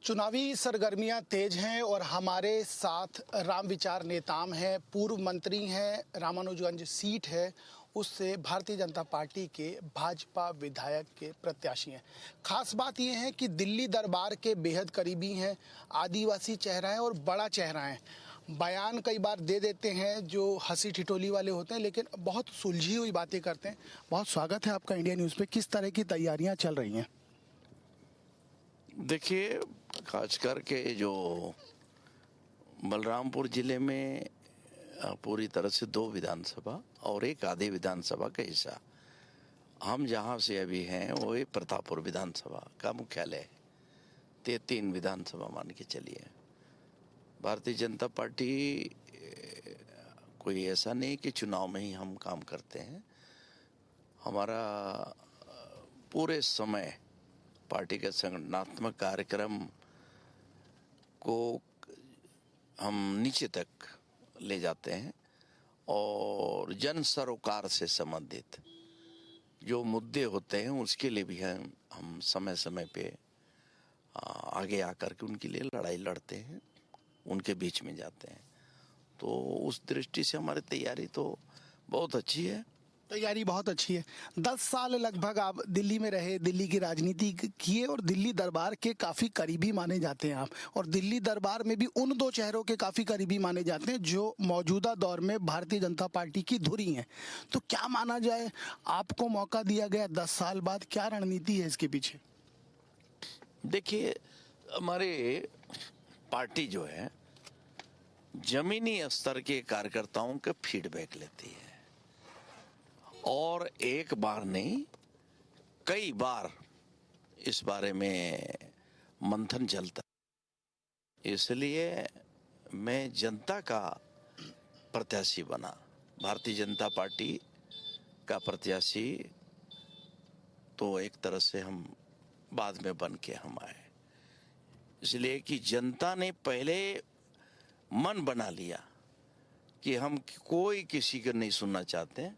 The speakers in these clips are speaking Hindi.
चुनावी सरगर्मियां तेज हैं और हमारे साथ राम विचार नेताम हैं, पूर्व मंत्री हैं, रामानुजगंज सीट है उससे भारतीय जनता पार्टी के भाजपा विधायक के प्रत्याशी हैं। खास बात यह है कि दिल्ली दरबार के बेहद करीबी हैं, आदिवासी चेहरा है और बड़ा चेहरा है। बयान कई बार दे देते हैं जो हंसी ठिठोली वाले होते हैं, लेकिन बहुत सुलझी हुई बातें करते हैं। बहुत स्वागत है आपका इंडिया न्यूज़ पे। किस तरह की तैयारियां चल रही हैं? देखिए, खासकर के जो बलरामपुर जिले में पूरी तरह से 2 विधानसभा और एक आधे विधानसभा का हिस्सा, हम जहाँ से अभी हैं वो ये प्रतापपुर विधानसभा का मुख्यालय है। 3 विधानसभा मान के चलिए। भारतीय जनता पार्टी कोई ऐसा नहीं कि चुनाव में ही हम काम करते हैं। हमारा पूरे समय पार्टी के संगठनात्मक कार्यक्रम को हम नीचे तक ले जाते हैं और जन सरोकार से संबंधित जो मुद्दे होते हैं उसके लिए भी हम समय समय पे आगे आकर के उनके लिए लड़ाई लड़ते हैं, उनके बीच में जाते हैं। तो उस दृष्टि से हमारी तैयारी तो बहुत अच्छी है। तैयारी बहुत अच्छी है। 10 साल लगभग आप दिल्ली में रहे, दिल्ली की राजनीति किए और दिल्ली दरबार के काफ़ी करीबी माने जाते हैं आप। और दिल्ली दरबार में भी उन 2 चेहरों के काफ़ी करीबी माने जाते हैं जो मौजूदा दौर में भारतीय जनता पार्टी की धुरी हैं। तो क्या माना जाए, आपको मौका दिया गया 10 साल बाद, क्या रणनीति है इसके पीछे? देखिए, हमारे पार्टी जो है जमीनी स्तर के कार्यकर्ताओं का फीडबैक लेती है और एक बार नहीं कई बार इस बारे में मंथन चलता है। इसलिए मैं जनता का प्रत्याशी बना, भारतीय जनता पार्टी का प्रत्याशी तो एक तरह से हम बाद में बन के हम आए। इसलिए कि जनता ने पहले मन बना लिया कि हम कोई किसी का नहीं सुनना चाहते हैं,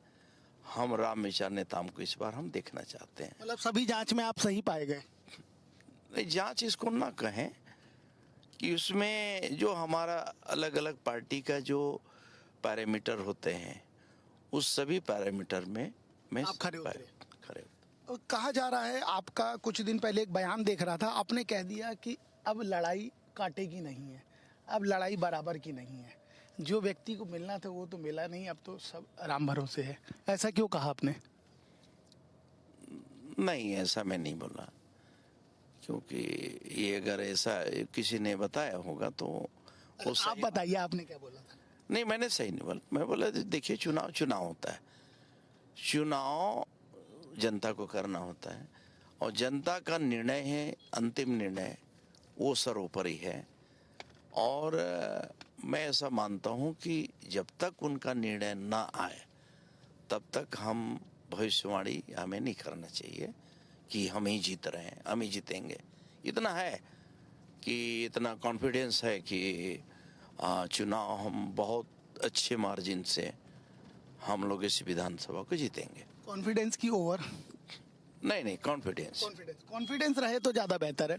हम राम विचार नेताओं को इस बार हम देखना चाहते हैं। मतलब सभी जांच में आप सही पाए गए? नहीं, जांच इसको ना कहें कि उसमें जो हमारा अलग अलग पार्टी का जो पैरामीटर होते हैं उस सभी पैरामीटर में मैं आप खरे उतरे। खरे। कहा जा रहा है, आपका कुछ दिन पहले एक बयान देख रहा था, आपने कह दिया कि अब लड़ाई कांटे की नहीं है, अब लड़ाई बराबर की नहीं है। जो व्यक्ति को मिलना था वो तो मिला नहीं, अब तो सब राम भरोसे है। ऐसा क्यों कहा आपने? नहीं, ऐसा मैं नहीं बोला, क्योंकि ये अगर ऐसा किसी ने बताया होगा तो वो आप बताइए, आपने क्या बोला था? नहीं, मैंने सही नहीं बोला। मैं बोला देखिए, चुनाव होता है, चुनाव जनता को करना होता है और जनता का निर्णय है, अंतिम निर्णय वो सर्वोपरि है। और मैं ऐसा मानता हूं कि जब तक उनका निर्णय ना आए तब तक हम भविष्यवाणी हमें नहीं करना चाहिए कि हम ही जीत रहे हैं, हम ही जीतेंगे। इतना है कि इतना कॉन्फिडेंस है कि चुनाव हम बहुत अच्छे मार्जिन से हम लोग इस विधानसभा को जीतेंगे। कॉन्फिडेंस की ओवर? नहीं, कॉन्फिडेंस रहे तो ज़्यादा बेहतर है।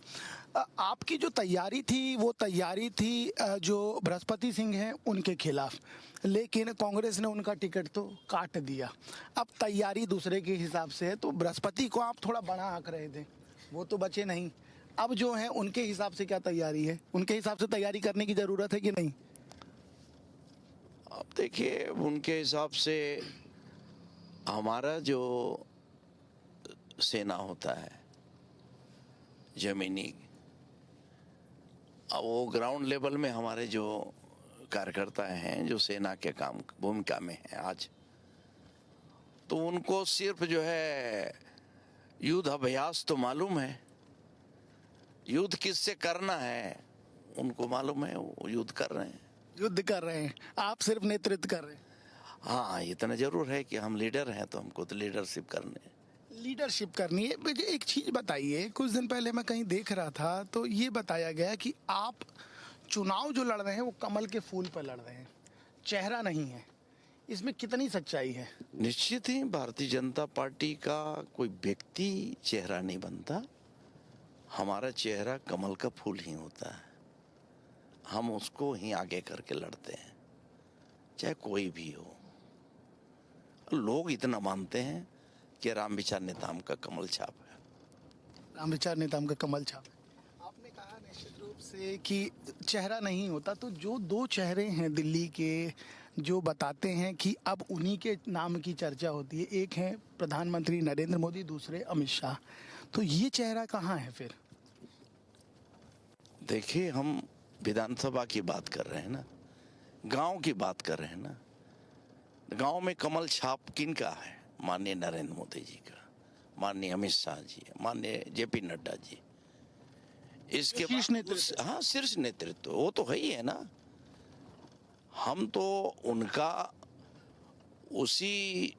आपकी जो तैयारी थी वो तैयारी थी जो बृहस्पति सिंह हैं उनके खिलाफ, लेकिन कांग्रेस ने उनका टिकट तो काट दिया। अब तैयारी दूसरे के हिसाब से है, तो बृहस्पति को आप थोड़ा बड़ा आंक रहे थे, वो तो बचे नहीं। अब जो है उनके हिसाब से क्या तैयारी है? उनके हिसाब से तैयारी करने की ज़रूरत है कि नहीं? अब देखिए, उनके हिसाब से हमारा जो सेना होता है जमीनी, अब वो ग्राउंड लेवल में हमारे जो कार्यकर्ता हैं जो सेना के काम भूमिका में हैं आज, तो उनको सिर्फ जो है युद्ध अभ्यास तो मालूम है, युद्ध किससे करना है उनको मालूम है, वो युद्ध कर रहे हैं। युद्ध कर रहे हैं, आप सिर्फ नेतृत्व कर रहे हैं। हाँ, इतना जरूर है कि हम लीडर हैं तो हमको तो लीडरशिप करनी है। मुझे एक चीज़ बताइए, कुछ दिन पहले मैं कहीं देख रहा था तो ये बताया गया कि आप चुनाव जो लड़ रहे हैं वो कमल के फूल पर लड़ रहे हैं, चेहरा नहीं है। इसमें कितनी सच्चाई है? निश्चित ही भारतीय जनता पार्टी का कोई व्यक्ति चेहरा नहीं बनता। हमारा चेहरा कमल का फूल ही होता है, हम उसको ही आगे करके लड़ते हैं, चाहे कोई भी हो। लोग इतना मानते हैं कि रामविचार नेताम का कमल छाप है। रामविचार नेताम का कमल छाप है। आपने कहा निश्चित रूप से कि चेहरा नहीं होता, तो जो दो चेहरे हैं दिल्ली के जो बताते हैं कि अब उन्हीं के नाम की चर्चा होती है, एक है प्रधानमंत्री नरेंद्र मोदी, दूसरे अमित शाह, तो ये चेहरा कहाँ है फिर? देखिए, हम विधानसभा की बात कर रहे हैं ना, गांव की बात कर रहे हैं ना। गांव में कमल छाप किनका है? माननीय नरेंद्र मोदी जी का, माननीय अमित शाह जी, माननीय जेपी नड्डा जी। इसके शीर्ष बाद नेतृत्व। हाँ, शीर्ष नेतृत्व वो तो है ही है ना। हम तो उनका उसी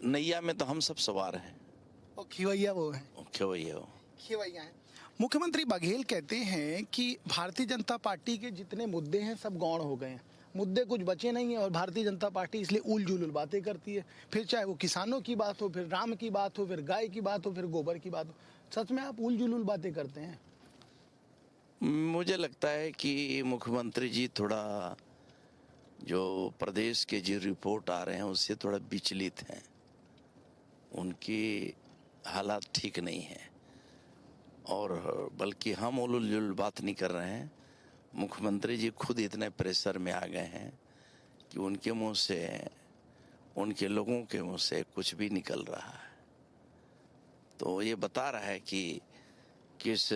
नैया में तो हम सब सवार हैं। और खिवैया वो है। क्या वही है वो? खिवैया है। मुख्यमंत्री बघेल कहते हैं कि भारतीय जनता पार्टी के जितने मुद्दे हैं सब गौण हो गए हैं, मुद्दे कुछ बचे नहीं हैं और भारतीय जनता पार्टी इसलिए उल जुलूल बातें करती है। फिर चाहे वो किसानों की बात हो, फिर राम की बात हो, फिर गाय की बात हो, फिर गोबर की बात हो। सच में आप उल जुलूल बातें करते हैं? मुझे लगता है कि मुख्यमंत्री जी थोड़ा जो प्रदेश के जो रिपोर्ट आ रहे हैं उससे थोड़ा विचलित हैं, उनकी हालात ठीक नहीं है। और बल्कि हम उलझुल जुल बात नहीं कर रहे हैं, मुख्यमंत्री जी खुद इतने प्रेशर में आ गए हैं कि उनके मुंह से, उनके लोगों के मुंह से कुछ भी निकल रहा है। तो ये बता रहा है कि किस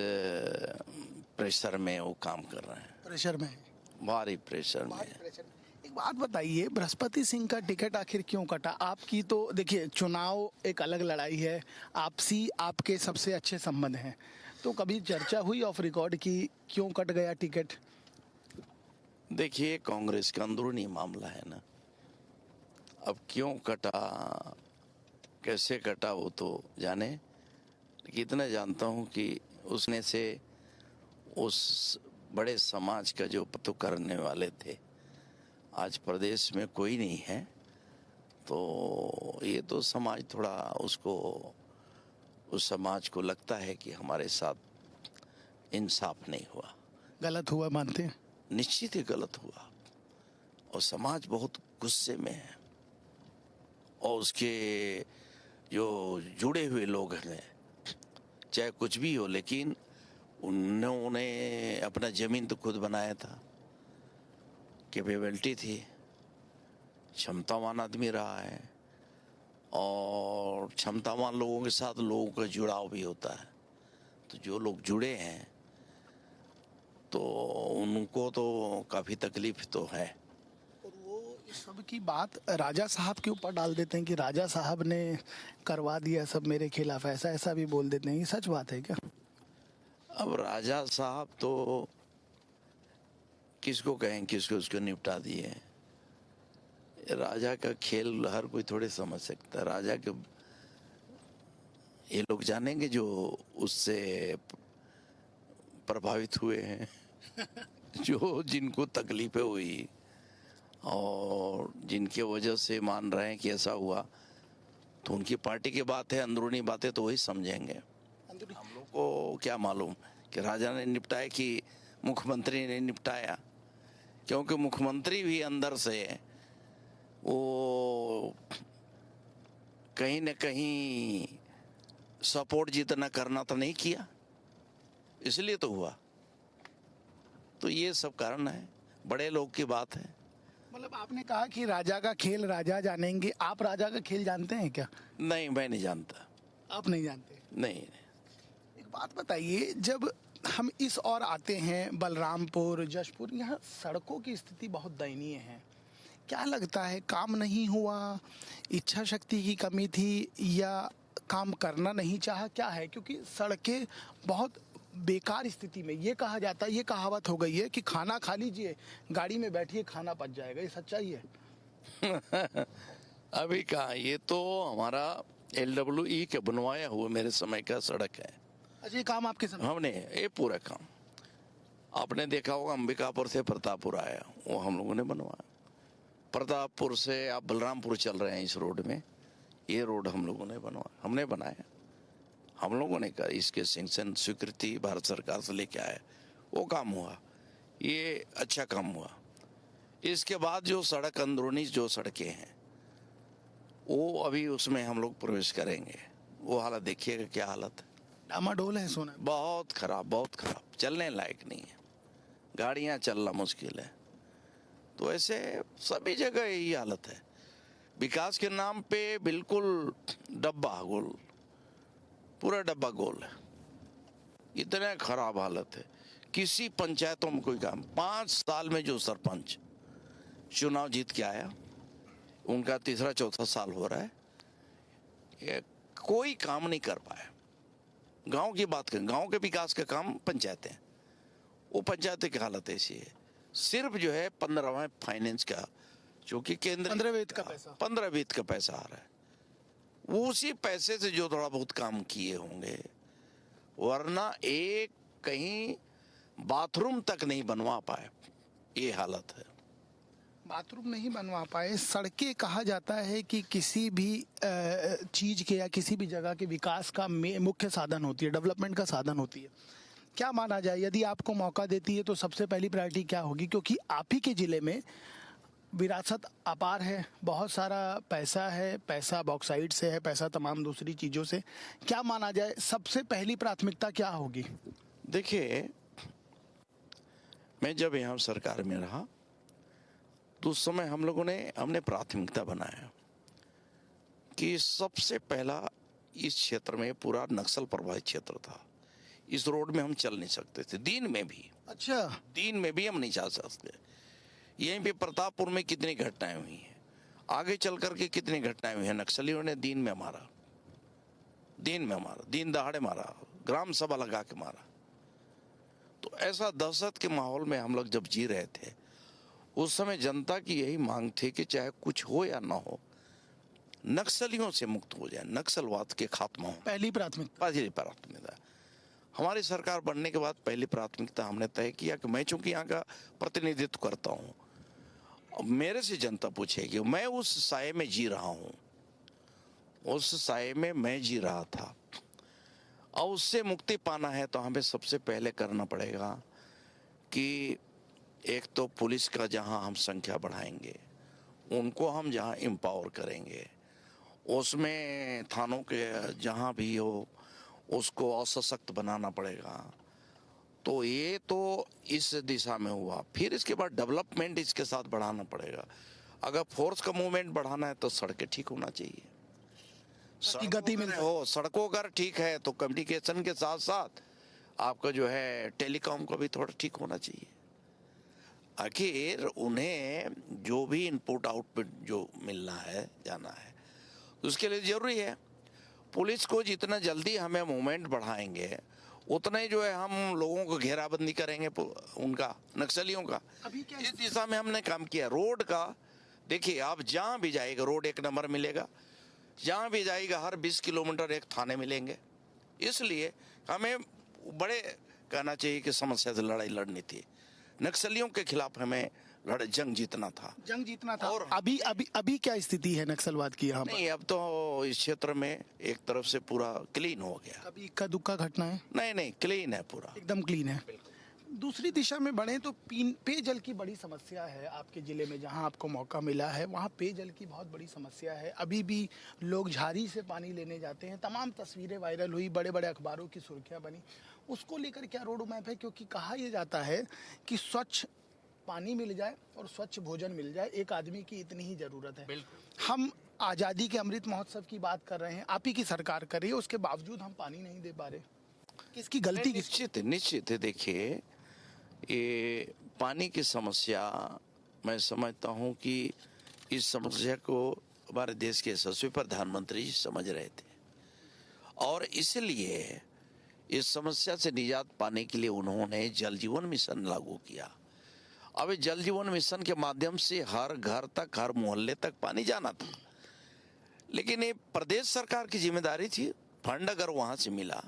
प्रेशर में वो काम कर रहे हैं। प्रेशर में है। भारी प्रेशर में। एक बात बताइए, बृहस्पति सिंह का टिकट आखिर क्यों कटा? आपकी तो देखिए चुनाव एक अलग लड़ाई है, आपसी आपके सबसे अच्छे संबंध हैं, तो कभी चर्चा हुई ऑफ रिकॉर्ड की क्यों कट गया टिकट? देखिए, कांग्रेस का अंदरूनी मामला है ना। अब क्यों कटा, कैसे कटा वो तो जाने, लेकिन इतना जानता हूं कि उसने से उस बड़े समाज का जो पतो करने वाले थे आज प्रदेश में कोई नहीं है, तो ये तो समाज थोड़ा उसको, उस समाज को लगता है कि हमारे साथ इंसाफ नहीं हुआ। गलत हुआ मानते हैं? निश्चित ही गलत हुआ, और समाज बहुत गुस्से में है। और उसके जो जुड़े हुए लोग हैं, चाहे कुछ भी हो, लेकिन उन्होंने अपना जमीन तो खुद बनाया था, कैपेबिलिटी थी, क्षमतावान आदमी रहा है, और क्षमतावान लोगों के साथ लोगों का जुड़ाव भी होता है। तो जो लोग जुड़े हैं तो उनको तो काफी तकलीफ तो है। और वो इस सब की बात राजा साहब के ऊपर डाल देते हैं कि राजा साहब ने करवा दिया सब मेरे खिलाफ, ऐसा ऐसा भी बोल देते हैं। ये सच बात है क्या? अब राजा साहब तो किसको कहें, किसको उसको निपटा दिए। राजा का खेल हर कोई थोड़े समझ सकता है। राजा के ये लोग जानेंगे जो उससे प्रभावित हुए हैं जो जिनको तकलीफें हुई और जिनके वजह से मान रहे हैं कि ऐसा हुआ, तो उनकी पार्टी की बात है, अंदरूनी बातें तो वही समझेंगे। हम लोग को क्या मालूम कि राजा ने निपटाया कि मुख्यमंत्री ने निपटाया, क्योंकि मुख्यमंत्री भी अंदर से वो कहीं न कहीं सपोर्ट जितना करना तो नहीं किया, इसलिए तो हुआ। तो ये सब कारण है, बड़े लोग की बात है। मतलब आपने कहा कि राजा का खेल राजा जानेंगे, आप राजा का खेल जानते हैं क्या? नहीं, मैं नहीं जानता। आप नहीं जानते? नहीं। एक बात बताइए, जब हम इस ओर आते हैं बलरामपुर, जशपुर, यहाँ सड़कों की स्थिति बहुत दयनीय है। क्या लगता है, काम नहीं हुआ, इच्छा शक्ति की कमी थी, या काम करना नहीं चाहा, क्या है? क्योंकि सड़कें बहुत बेकार स्थिति में, ये कहा जाता है, ये कहावत हो गई है कि खाना खा लीजिए, गाड़ी में बैठिए, खाना पच जाएगा। ये सच्चाई है? अभी कहा, ये तो हमारा LWE के बनवाया हुआ मेरे समय का सड़क है। अच्छा, ये काम आपके समय? हमने ये पूरा काम, आपने देखा होगा, अंबिकापुर से प्रतापपुर आया, वो हम लोगों ने बनवाया। प्रतापपुर से आप बलरामपुर चल रहे हैं इस रोड में, ये रोड हम लोगों ने बनवाया, हमने बनाया। हम लोगों ने कहा इसके सैंक्शन स्वीकृति भारत सरकार से लेके आए, वो काम हुआ, ये अच्छा काम हुआ। इसके बाद जो सड़क अंदरूनी जो सड़कें हैं वो अभी उसमें हम लोग प्रवेश करेंगे, वो हालत देखिएगा क्या हालत है। डामाडोल है सोना। बहुत खराब, चलने लायक नहीं है, गाड़ियां चलना मुश्किल है। तो ऐसे सभी जगह यही हालत है, विकास के नाम पे बिल्कुल डब्बा गोल, पूरा डब्बा गोल है, इतना खराब हालत है। किसी पंचायतों में कोई काम, 5 साल में जो सरपंच चुनाव जीत के आया, उनका तीसरा चौथा साल हो रहा है, ये कोई काम नहीं कर पाया। गांव की बात करें, गांव के विकास का काम पंचायतें, वो पंचायतें की हालत ऐसी है। सिर्फ जो है 15वां फाइनेंस का, जो कि केंद्र 15 वित्त का पैसा, 15 वित्त का पैसा आ रहा है, वो उसी पैसे से जो थोड़ा बहुत काम किए होंगे, वरना एक कहीं बाथरूम तक नहीं बनवा पाए, ये हालत है। बाथरूम नहीं बनवा पाए। सड़कें कहा जाता है कि किसी भी चीज के या किसी भी जगह के विकास का मुख्य साधन होती है, डेवलपमेंट का साधन होती है। क्या माना जाए, यदि आपको मौका देती है तो सबसे पहली प्रायोरिटी क्या होगी? क्योंकि आप ही के जिले में विरासत अपार है, बहुत सारा पैसा है, पैसा बॉक्साइट से है, पैसा तमाम दूसरी चीज़ों से। क्या माना जाए, सबसे पहली प्राथमिकता क्या होगी? देखिए, मैं जब यहाँ सरकार में रहा तो उस समय हमने प्राथमिकता बनाया कि सबसे पहला इस क्षेत्र में पूरा नक्सल प्रभावित क्षेत्र था, इस रोड में हम चल नहीं सकते थे, दिन में भी। अच्छा, दिन में भी हम नहीं चल सकते। यहीं पे प्रतापपुर में कितनी घटनाएं हुई हैं, आगे चल करके कितनी घटनाएं हुई हैं। नक्सलियों ने दिन दहाड़े मारा, ग्राम सभा लगा के मारा। तो ऐसा दहशत के माहौल में हम लोग जब जी रहे थे, उस समय जनता की यही मांग थी कि चाहे कुछ हो या ना हो, नक्सलियों से मुक्त हो जाए, नक्सलवाद के खात्मा हो। पहली प्राथमिकता। हमारी सरकार बनने के बाद पहली प्राथमिकता हमने तय किया कि मैं चूंकि यहाँ का प्रतिनिधित्व करता हूँ, अब मेरे से जनता पूछेगी, मैं उस साये में जी रहा हूँ, उस साये में मैं जी रहा था, और उससे मुक्ति पाना है तो हमें सबसे पहले करना पड़ेगा कि एक तो पुलिस का जहां हम संख्या बढ़ाएंगे, उनको हम जहां एम्पावर करेंगे, उसमें थानों के जहां भी हो उसको असशक्त बनाना पड़ेगा। तो ये तो इस दिशा में हुआ। फिर इसके बाद डेवलपमेंट इसके साथ बढ़ाना पड़ेगा। अगर फोर्स का मूवमेंट बढ़ाना है तो सड़कें ठीक होना चाहिए, गति में हो। सड़कों अगर ठीक है तो कम्युनिकेशन के साथ साथ आपका जो है टेलीकॉम का भी थोड़ा ठीक होना चाहिए। आखिर उन्हें जो भी इनपुट आउटपुट जो मिलना है, जाना है, उसके लिए जरूरी है। पुलिस को जितना जल्दी हमें मूवमेंट बढ़ाएंगे, उतना ही जो है हम लोगों को घेराबंदी करेंगे, उनका नक्सलियों का। अभी क्या इस दिशा में हमने काम किया। रोड का देखिए, आप जहां भी जाएगा रोड एक नंबर मिलेगा, जहां भी जाएगा हर 20 किलोमीटर एक थाने मिलेंगे। इसलिए हमें बड़े कहना चाहिए कि समस्या से लड़ाई लड़नी थी, नक्सलियों के खिलाफ हमें जंग जीतना था। और अभी क्या स्थिति है नक्सलवाद की यहाँ पर? नहीं, अब तो इस क्षेत्र में एक तरफ से पूरा क्लीन हो गया। कभी इक्का दुक्का घटना है? नहीं, क्लीन है, पूरा एकदम क्लीन है। दूसरी दिशा में बढ़े तो पेयजल की बड़ी समस्या है आपके जिले में, जहां आपको मौका मिला है वहां पेयजल की बहुत बड़ी समस्या है। अभी भी लोग झारी से पानी लेने जाते हैं, तमाम तस्वीरें वायरल हुई, बड़े बड़े अखबारों की सुर्खियां बनी। उसको लेकर क्या रोड मैप है? क्योंकि कहा यह जाता है कि स्वच्छ पानी मिल जाए और स्वच्छ भोजन मिल जाए, एक आदमी की इतनी ही जरूरत है। हम आज़ादी के अमृत महोत्सव की बात कर रहे हैं, आप ही की सरकार कर रही है, उसके बावजूद हम पानी नहीं दे पा रहे। किसकी गलती? निश्चित है। देखिए, ये पानी की समस्या, मैं समझता हूँ कि इस समस्या को हमारे देश के यशस्वी प्रधानमंत्री जी समझ रहे थे, और इसलिए इस समस्या से निजात पाने के लिए उन्होंने जल जीवन मिशन लागू किया। अब जल जीवन मिशन के माध्यम से हर घर तक, हर मोहल्ले तक पानी जाना था, लेकिन ये प्रदेश सरकार की जिम्मेदारी थी। फंड अगर वहां से मिला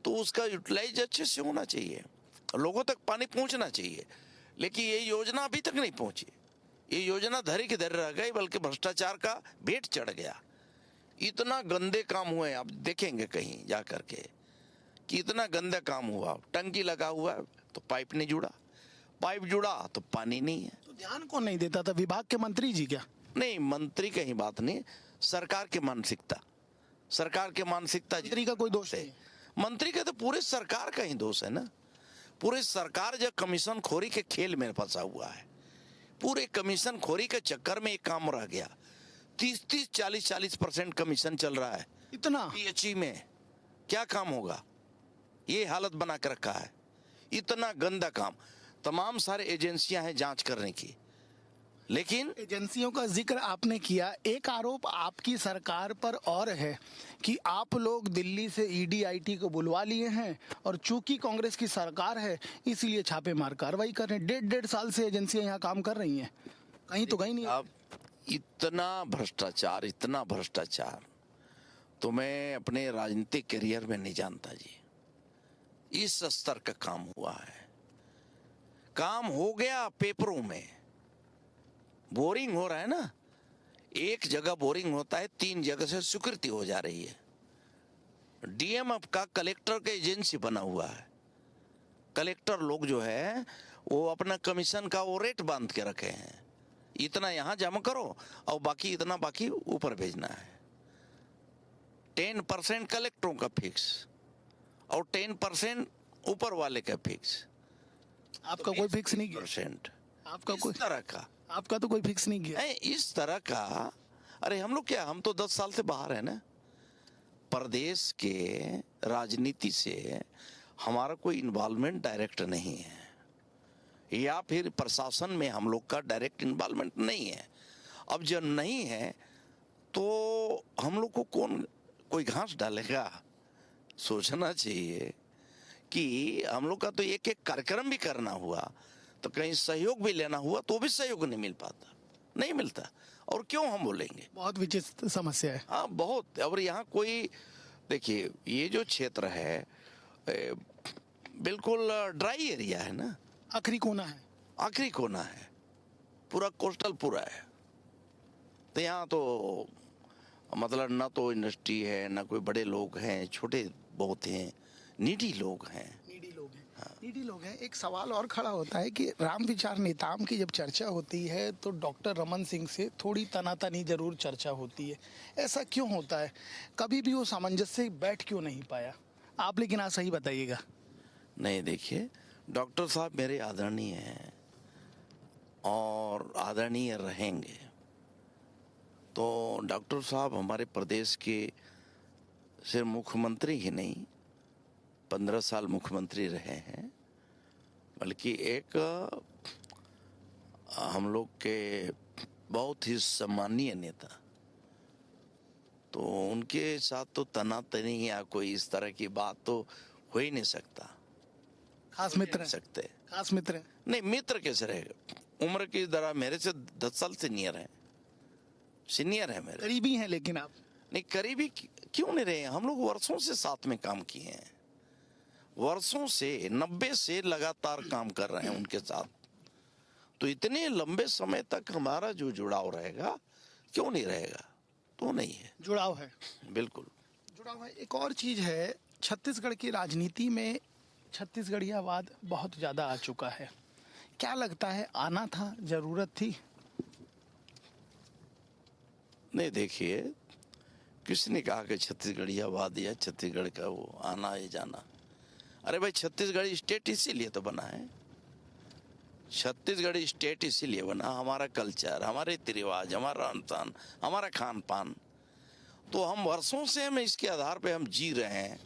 तो उसका यूटिलाइज अच्छे से होना चाहिए, लोगों तक पानी पहुंचना चाहिए। लेकिन ये योजना अभी तक नहीं पहुंची, ये योजना धरी की धरी रह गई, बल्कि भ्रष्टाचार का भेंट चढ़ गया। इतना गंदे काम हुए, आप देखेंगे कहीं जा करके कि इतना गंदा काम हुआ। टंकी लगा हुआ है तो पाइप नहीं जुड़ा, पाइप जुड़ा तो पानी नहीं है। तो ध्यान कौन नहीं देता था, विभाग के मंत्री जी क्या? नहीं, मंत्री की ही बात नहीं, सरकार की मानसिकता, सरकार की मानसिकता। मंत्री का कोई दोष नहीं? मंत्री का तो पूरे सरकार का ही दोष है ना। पूरे सरकार जो कमीशन खोरी के खेल में फंसा हुआ है, पूरे कमीशन खोरी के चक्कर में एक काम रह गया। 30-30, 40-40% कमीशन चल रहा है इतना? पीएचई में क्या काम होगा? ये हालत बना कर रखा है, इतना गंदा काम। तमाम सारे एजेंसियां हैं जांच करने की, लेकिन एजेंसियों का जिक्र आपने किया, एक आरोप आपकी सरकार पर और है कि आप लोग दिल्ली से ईडी आईटी को बुलवा लिए हैं और चूंकि कांग्रेस की सरकार है इसलिए छापेमार कार्रवाई कर रहे हैं। 1.5 साल से एजेंसियां यहाँ काम कर रही हैं, कहीं तो कहीं नहीं। अब इतना भ्रष्टाचार, इतना भ्रष्टाचार तो मैं अपने राजनीतिक करियर में नहीं जानता जी। इस स्तर का काम हुआ है, काम हो गया पेपरों में। बोरिंग हो रहा है ना, एक जगह बोरिंग होता है, 3 जगह से स्वीकृति हो जा रही है। डीएमएफ का कलेक्टर का एजेंसी बना हुआ है। कलेक्टर लोग जो है वो अपना कमीशन का वो रेट बांध के रखे हैं, इतना यहाँ जमा करो और बाकी इतना बाकी ऊपर भेजना है। 10% कलेक्टरों का फिक्स और 10% ऊपर वाले का फिक्स। आपका कोई फिक्स नहीं किया? परसेंट आपका इस कोई, तरह का आपका तो कोई फिक्स नहीं किया? इस तरह का। अरे हम लोग क्या, हम तो 10 साल से बाहर है ना। प्रदेश के राजनीति से हमारा कोई इन्वॉल्वमेंट डायरेक्ट नहीं है, या फिर प्रशासन में हम लोग का डायरेक्ट इन्वॉल्वमेंट नहीं है। अब जब नहीं है तो हम लोग को कौन कोई घास डालेगा? सोचना चाहिए कि हम लोग का तो एक एक कार्यक्रम भी करना हुआ तो कहीं सहयोग भी लेना हुआ तो भी सहयोग नहीं मिल पाता, नहीं मिलता। और क्यों हम बोलेंगे? बहुत विचित्र समस्या है। हाँ बहुत। और यहाँ कोई, देखिए ये जो क्षेत्र है बिल्कुल ड्राई एरिया है ना, आखिरी कोना है, आखिरी कोना है, पूरा कोस्टल पूरा है। तो यहाँ तो मतलब ना तो इंडस्ट्री है, ना कोई बड़े लोग हैं, छोटे बहुत हैं, नीडी लोग हैं। नीडी लोग हैं। हाँ। नीडी लोग हैं। एक सवाल और खड़ा होता है कि राम विचार नेताम की जब चर्चा होती है तो डॉक्टर रमन सिंह से थोड़ी तनातनी जरूर चर्चा होती है, ऐसा क्यों होता है? कभी भी वो सामंजस्य बैठ क्यों नहीं पाया? आप लेकिन आज सही बताइएगा। नहीं, देखिए डॉक्टर साहब मेरे आदरणीय हैं और आदरणीय रहेंगे। तो डॉक्टर साहब हमारे प्रदेश के सिर्फ मुख्यमंत्री ही नहीं, 15 साल मुख्यमंत्री रहे हैं, बल्कि एक हम लोग के बहुत ही सम्मानीय नेता। तो उनके साथ तो तनातनी या कोई इस तरह की बात तो हो ही नहीं सकता। खास मित्र हैं? सकते खास मित्र हैं? नहीं, मित्र कैसे रहेगा? उम्र की तरह मेरे से 10 साल सीनियर है, सीनियर है मेरे। करीबी हैं लेकिन आप? नहीं, करीबी क्यों नहीं रहे? हम लोग वर्षों से साथ में काम किए हैं, वर्षों से 90 से लगातार काम कर रहे हैं उनके साथ। तो इतने लंबे समय तक हमारा जो जुड़ाव रहेगा, क्यों नहीं रहेगा? तो नहीं है, जुड़ाव है, बिल्कुल जुड़ाव है। एक और चीज है, छत्तीसगढ़ की राजनीति में छत्तीसगढ़ियावाद बहुत ज्यादा आ चुका है। क्या लगता है, आना था, जरूरत थी? नहीं, देखिए किसने कहा कि छत्तीसगढ़ियावाद या छत्तीसगढ़ का वो आना है जाना? अरे भाई, छत्तीसगढ़ स्टेट इसीलिए तो बना है, छत्तीसगढ़ स्टेट इसीलिए बना, हमारा कल्चर, हमारे रीति रिवाज, हमारा रहन सहन, हमारा खान पान, तो हम वर्षों से हम इसके आधार पे हम जी रहे हैं,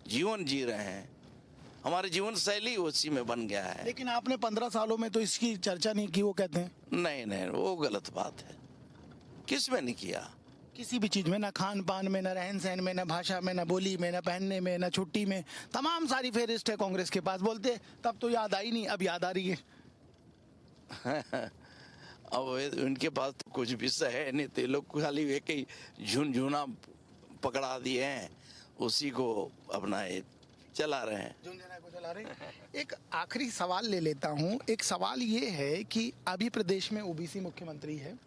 जीवन जी रहे हैं, हमारी जीवन शैली उसी में बन गया है। लेकिन आपने 15 सालों में तो इसकी चर्चा नहीं की, वो कहते हैं। नहीं नहीं, वो गलत बात है। किस में नहीं किया? किसी भी चीज में, ना खान पान में, ना रहन सहन में, ना भाषा में, ना बोली में, ना पहनने में, ना छुट्टी में, तमाम सारी फेहरिस्त है कांग्रेस के पास। बोलते तब तो याद आई नहीं, अब याद आ रही है। अब उनके पास तो कुछ विषय है नहीं, तो ये लोग खाली एक ही झुनझुना पकड़ा दिए हैं, उसी को अपना ये चला रहे हैं। झुनझुना को चला रहे हैं। एक आखिरी सवाल ले लेता हूँ। एक सवाल ये है कि अभी प्रदेश में ओबीसी मुख्यमंत्री है,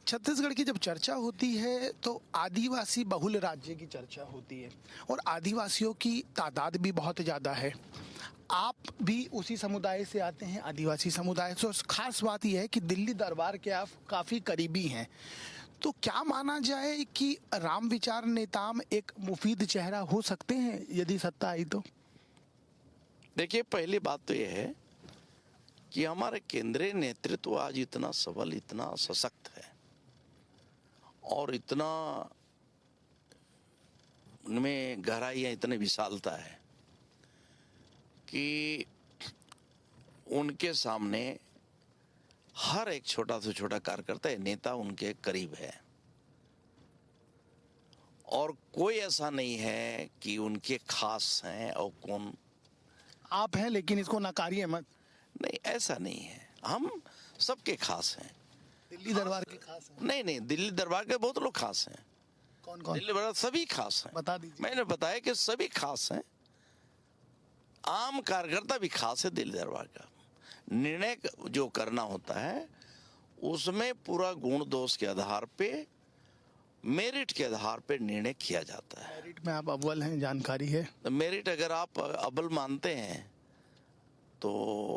छत्तीसगढ़ की जब चर्चा होती है तो आदिवासी बहुल राज्य की चर्चा होती है और आदिवासियों की तादाद भी बहुत ज़्यादा है। आप भी उसी समुदाय से आते हैं, आदिवासी समुदाय से, और खास बात यह है कि दिल्ली दरबार के आप काफ़ी करीबी हैं। तो क्या माना जाए कि राम विचार नेताम एक मुफीद चेहरा हो सकते हैं यदि सत्ता आई तो? देखिए, पहली बात तो यह है कि हमारे केंद्रीय नेतृत्व आज इतना सबल, इतना सशक्त है और इतना उनमें गहराइयाँ, इतनी विशालता है कि उनके सामने हर एक छोटा से छोटा कार्यकर्ता, नेता उनके करीब है और कोई ऐसा नहीं है कि उनके खास हैं और कौन आप हैं, लेकिन इसको नकारिए मत। नहीं, ऐसा नहीं है, हम सबके खास हैं। दिल्ली दरबार के खास हैं? नहीं, दिल्ली दरबार के बहुत लोग खास हैं। कौन कौन? दिल्ली दरबार सभी खास हैं। बता दीजिए। मैंने बताया कि सभी खास हैं, आम कार्यकर्ता भी खास है। दिल्ली दरबार का निर्णय जो करना होता है उसमें पूरा गुण दोष के आधार पे, मेरिट के आधार पे निर्णय किया जाता है। मेरिट में आप अव्वल हैं, जानकारी है। तो मेरिट अगर आप अव्वल मानते हैं तो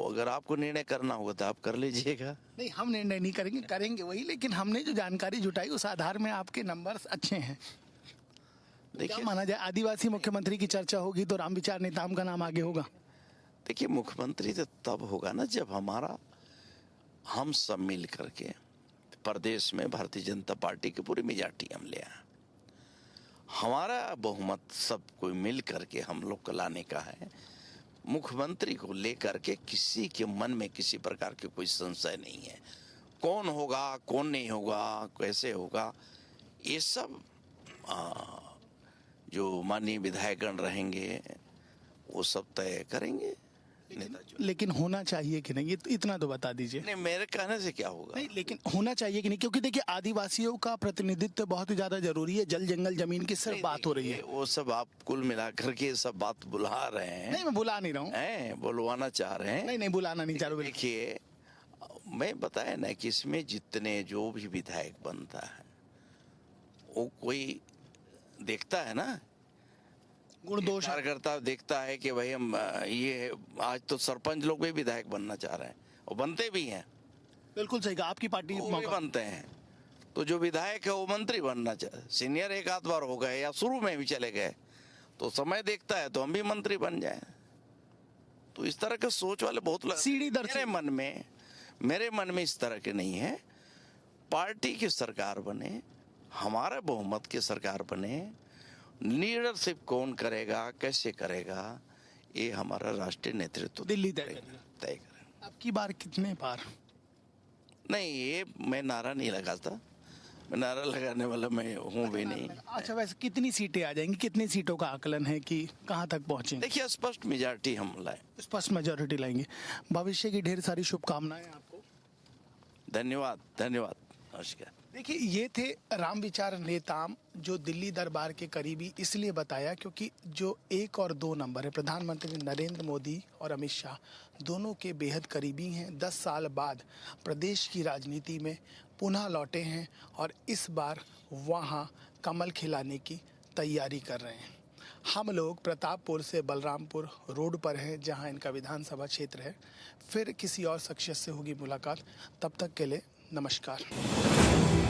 अगर आपको निर्णय करना होगा तो आप कर लीजिएगा। नहीं, हम निर्णय नहीं करेंगे, करेंगे वही, लेकिन हमने जो जानकारी जुटाई उस आधार में आपके नंबर्स अच्छे हैं। क्या देखिए, माना जाए, आदिवासी मुख्यमंत्री की चर्चा होगी तो राम विचार नेताम का नाम आगे होगा? देखिए, मुख्यमंत्री तो तब होगा ना जब हम सब मिल करके प्रदेश में भारतीय जनता पार्टी की पूरी मेजॉरिटी हम ले आए। हमारा बहुमत सब कोई मिल करके हम लोग को लाने का है। मुख्यमंत्री को लेकर के किसी के मन में किसी प्रकार की कोई संशय नहीं है। कौन होगा, कौन नहीं होगा, कैसे होगा, ये सब जो माननीय विधायकगण रहेंगे वो सब तय करेंगे। लेकिन होना चाहिए कि नहीं, ये इतना तो बता दीजिए। नहीं, मेरे कहने से क्या होगा? नहीं, लेकिन होना चाहिए कि नहीं, क्योंकि देखिए आदिवासियों का प्रतिनिधित्व बहुत ही ज्यादा जरूरी है। जल जंगल जमीन की सिर्फ बात हो रही है। वो सब आप कुल मिला करके सब बात बुला रहे हैं। नहीं, मैं बुला नहीं रहा हूँ। हैं, बुलवाना चाह रहे हैं। नहीं, बुलाना नहीं चाह रहा हूँ। देखिए, मैं बताया ना कि इसमें जितने जो भी विधायक बनता है वो कोई देखता है ना, गुण दोष है। कार्यकर्ता देखता है कि भाई हम ये आज तो सरपंच लोग भी विधायक बनना चाह रहे हैं और बनते भी हैं। बिल्कुल सही कहा, आपकी पार्टी वो भी मौका। बनते हैं। तो जो विधायक है वो मंत्री बनना चाहे, सीनियर एक आध बार हो गए या शुरू में भी चले गए तो समय देखता है तो हम भी मंत्री बन जाए। तो इस तरह के सोच वाले बहुत लोग सीढ़ी दर मेरे मन में इस तरह के नहीं है। पार्टी की सरकार बने, हमारा बहुमत की सरकार बने, लीडरशिप कौन करेगा, कैसे करेगा, ये हमारा राष्ट्रीय नेतृत्व दिल्ली तय करेगा। अब की बार कितने बार? नहीं, ये मैं नारा नहीं लगाता, मैं नारा लगाने वाला मैं हूँ भी नहीं। अच्छा, वैसे कितनी सीटें आ जाएंगी, कितनी सीटों का आकलन है कि कहां तक पहुंचेंगे? देखिए, स्पष्ट मेजॉरिटी हम लाए। स्पष्ट मेजोरिटी लाएंगे। भविष्य की ढेर सारी शुभकामनाएं आपको। धन्यवाद, धन्यवाद, नमस्कार। देखिए, ये थे राम विचार नेताम, जो दिल्ली दरबार के करीबी इसलिए बताया क्योंकि जो 1 और 2 नंबर है, प्रधानमंत्री नरेंद्र मोदी और अमित शाह दोनों के बेहद करीबी हैं। 10 साल बाद प्रदेश की राजनीति में पुनः लौटे हैं और इस बार वहां कमल खिलाने की तैयारी कर रहे हैं। हम लोग प्रतापपुर से बलरामपुर रोड पर हैं, जहां इनका विधानसभा क्षेत्र है। फिर किसी और शख्सियत से होगी मुलाकात, तब तक के लिए नमस्कार।